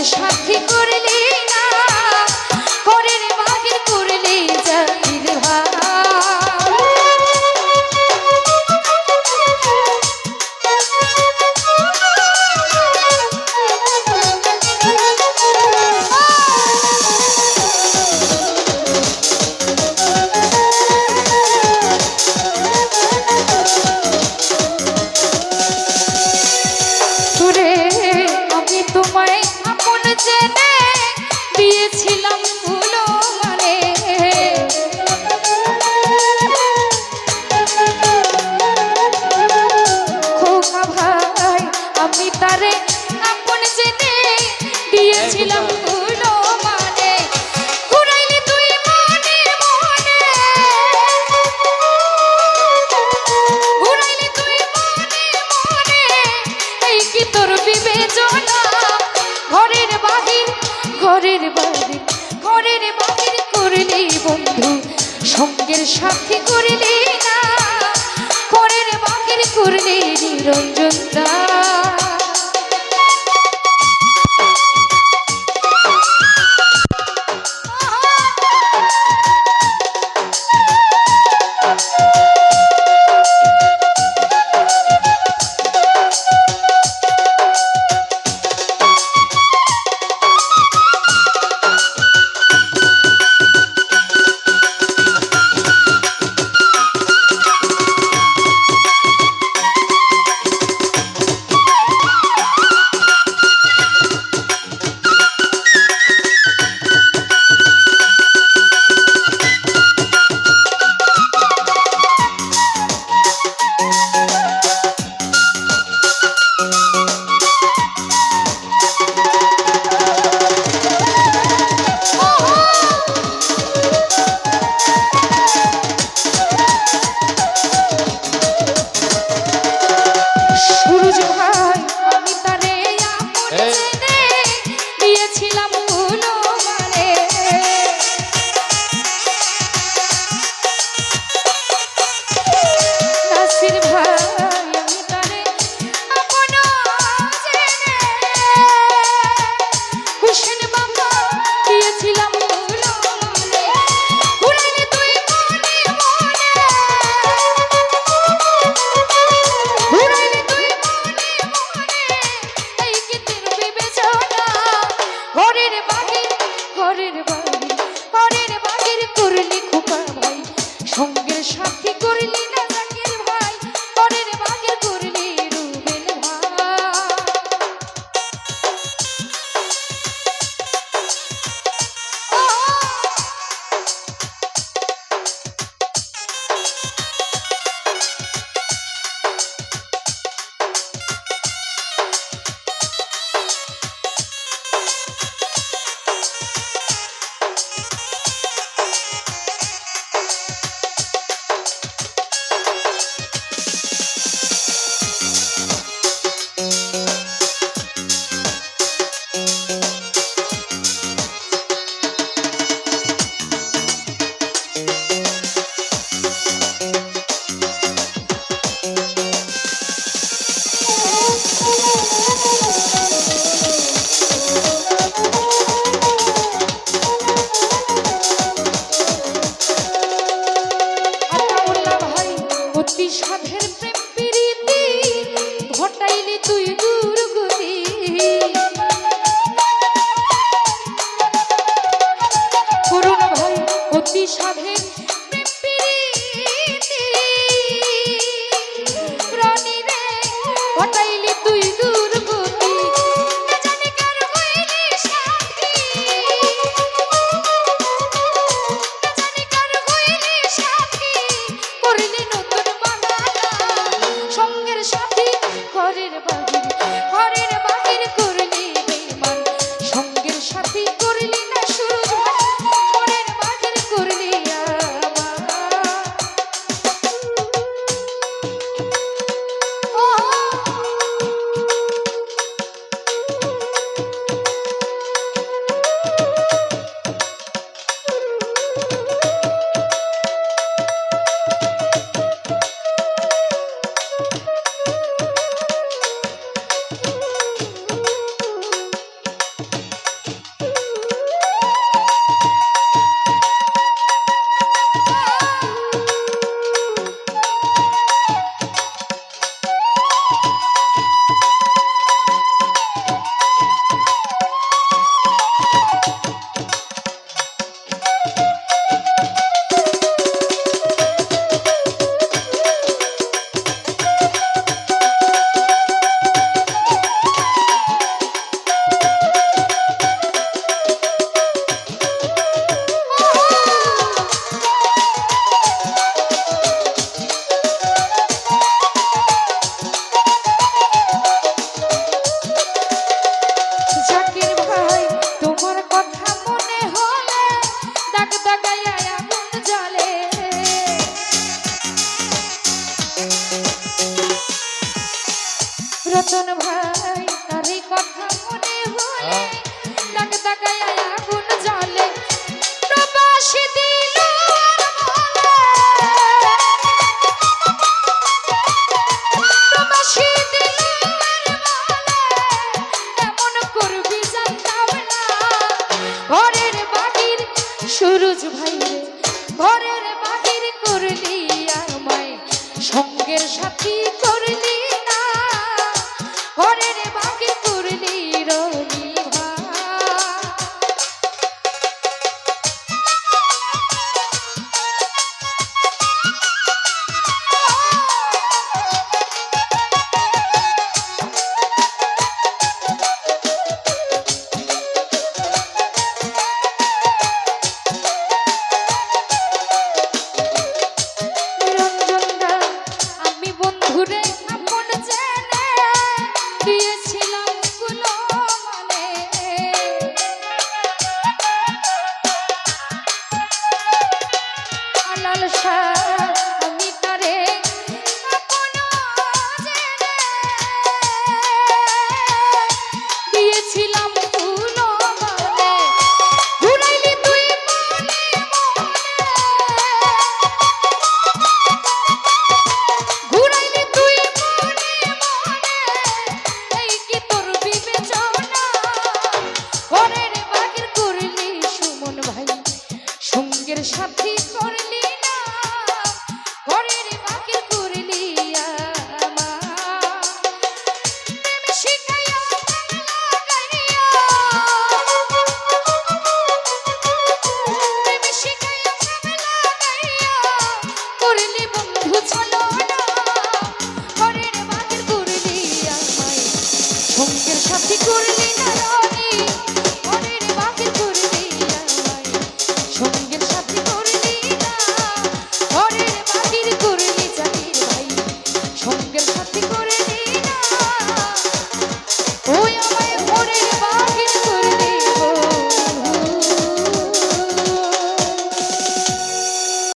সাথী করলি না ঘরের বাহির করলি জাতির ভাই তোমায় আপন জেনে দিয়েছিলাম ফুলো মানে খোকা ভাই আমি তারে আপন জেনে দিয়েছিলাম ফুলো মানে ঘুরাইলি তুই মনে মনে ঘুরাইলি তুই মনে মনে এই কি তোর বিবেচনা ঘরের বাহির করলি বন্ধু সঙ্গের সাথী করলি না ঘরের বাহির করলি নিরঞ্জন দা সঙ্গের সাথী করলি না জাকির ভাই ঘরের বাহির করলি রুবেল সাধের প্রেম প্রীতি ঘটাইলি তুই দুর্গতি করুণ ভাই অতি সাধের প্রেম প্রীতি রানী রে ঘটাইলি তুই দুর্গতি না জানি কার হইলি সাথী না জানি কার হইলি সাথী করলি নতুন সঙ্গের সাথী ঘরের বাহির করলি বেঈমান সঙ্গের সাথী করলি না সুরজ ঘরের বাহির করলি রতন ভাই তারই কথা মনে হলে দাগ দাগায় আগুন জ্বলে প্রবাসী দিল প্রবাসী দিল এমন করবি জানতাম না ঘরের বাহির সুরজ ভাই রে ঘরের বাহির করলি আমায় সঙ্গের সাথী করলি না ঘরের বাহির করলি রনি সাথী করলি না ঘরের বাকি করলি আমার শিখাইয়া করলি বন্ধু